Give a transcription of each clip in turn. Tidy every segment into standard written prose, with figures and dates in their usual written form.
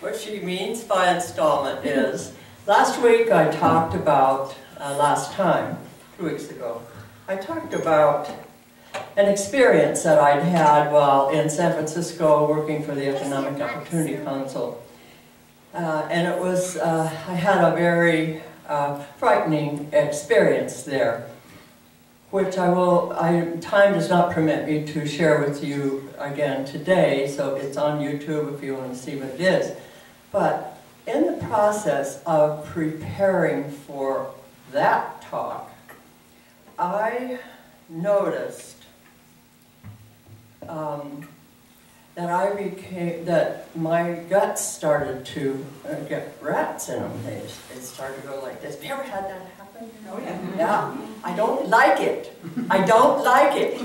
What she means by installment is, last week I talked about, last time, 2 weeks ago, I talked about an experience that I'd had while in San Francisco working for the Economic Opportunity Council. And it was, I had a very frightening experience there, which time does not permit me to share with you again today, so it's on YouTube if you want to see what it is. But in the process of preparing for that talk, I noticed that my guts started to get rats in them. They started to go like this. Have you ever had that happen? Oh yeah. Yeah. I don't like it. I don't like it.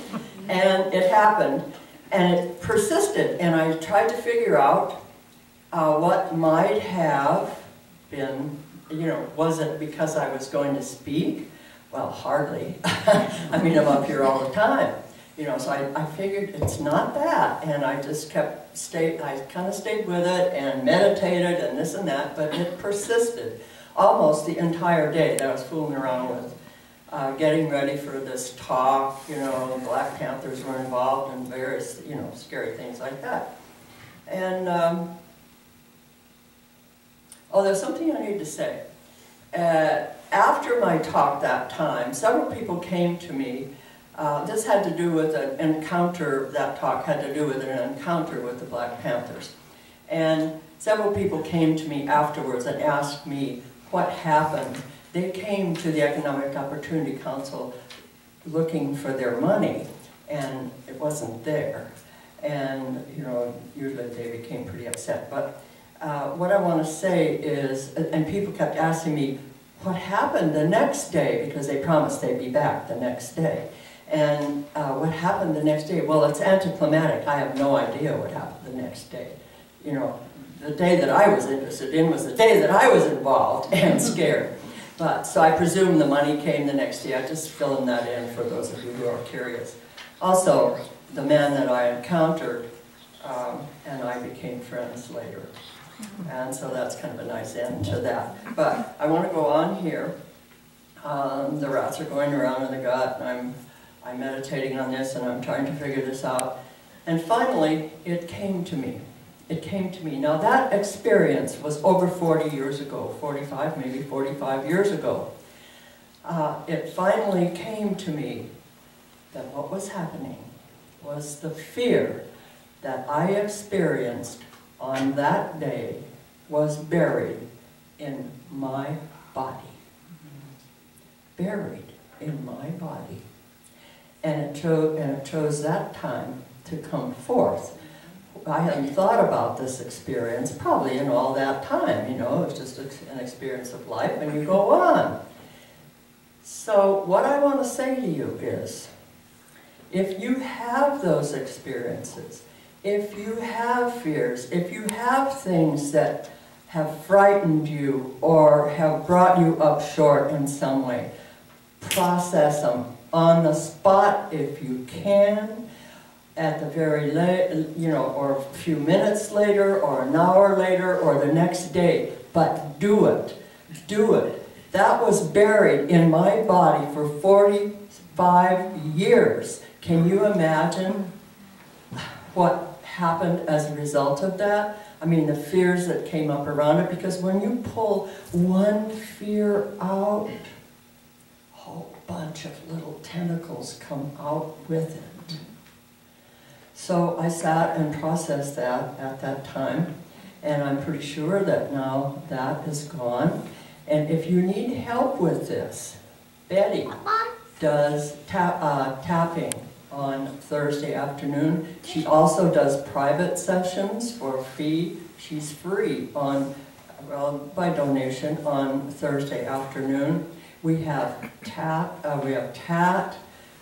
And it happened. And it persisted. And I tried to figure out what might have been, was it because I was going to speak? Well, hardly. I mean, I'm up here all the time. So I figured it's not that, and I just I kind of stayed with it and meditated and this and that, but it persisted almost the entire day that I was fooling around with, getting ready for this talk. Black Panthers were involved and various, scary things like that. And, there's something I need to say. After my talk that time, several people came to me. This had to do with an encounter, that talk had to do with an encounter with the Black Panthers. And several people came to me afterwards and asked me what happened. They came to the Economic Opportunity Council looking for their money, and it wasn't there. And, usually they became pretty upset. But what I want to say is, and people kept asking me what happened the next day, because they promised they'd be back the next day. And what happened the next day? Well, it's anticlimactic. I have no idea what happened the next day. The day that I was interested in was the day that I was involved and scared. So I presume the money came the next day. I'm just filling that in for those of you who are curious. Also, the man that I encountered and I became friends later. And so that's kind of a nice end to that. But I want to go on here. The rats are going around in the gut, and I'm meditating on this, and I'm trying to figure this out. And finally, it came to me. It came to me. Now, that experience was over 40 years ago, 45, maybe 45 years ago. It finally came to me that what was happening was the fear that I experienced on that day was buried in my body. Buried in my body. And it chose that time to come forth. I hadn't thought about this experience probably in all that time, it was just an experience of life, and you go on. So what I want to say to you is, if you have those experiences, if you have fears, if you have things that have frightened you or have brought you up short in some way, process them on the spot if you can, at the very late, or a few minutes later, or an hour later, or the next day. But do it. Do it. That was buried in my body for 45 years. Can you imagine what happened as a result of that? I mean, the fears that came up around it, because when you pull one fear out, a whole bunch of little tentacles come out with it. So I sat and processed that at that time, and I'm pretty sure that now that is gone. And if you need help with this, Betty does tapping on Thursday afternoon. She also does private sessions for a fee. She's free by donation on Thursday afternoon. We have TAT,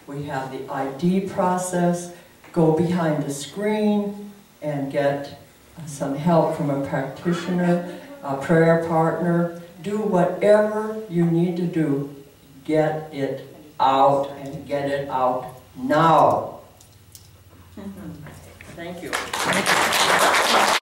we have the ID process. Go behind the screen and get some help from a practitioner, a prayer partner. Do whatever you need to do. Get it out, and get it out now. Thank you.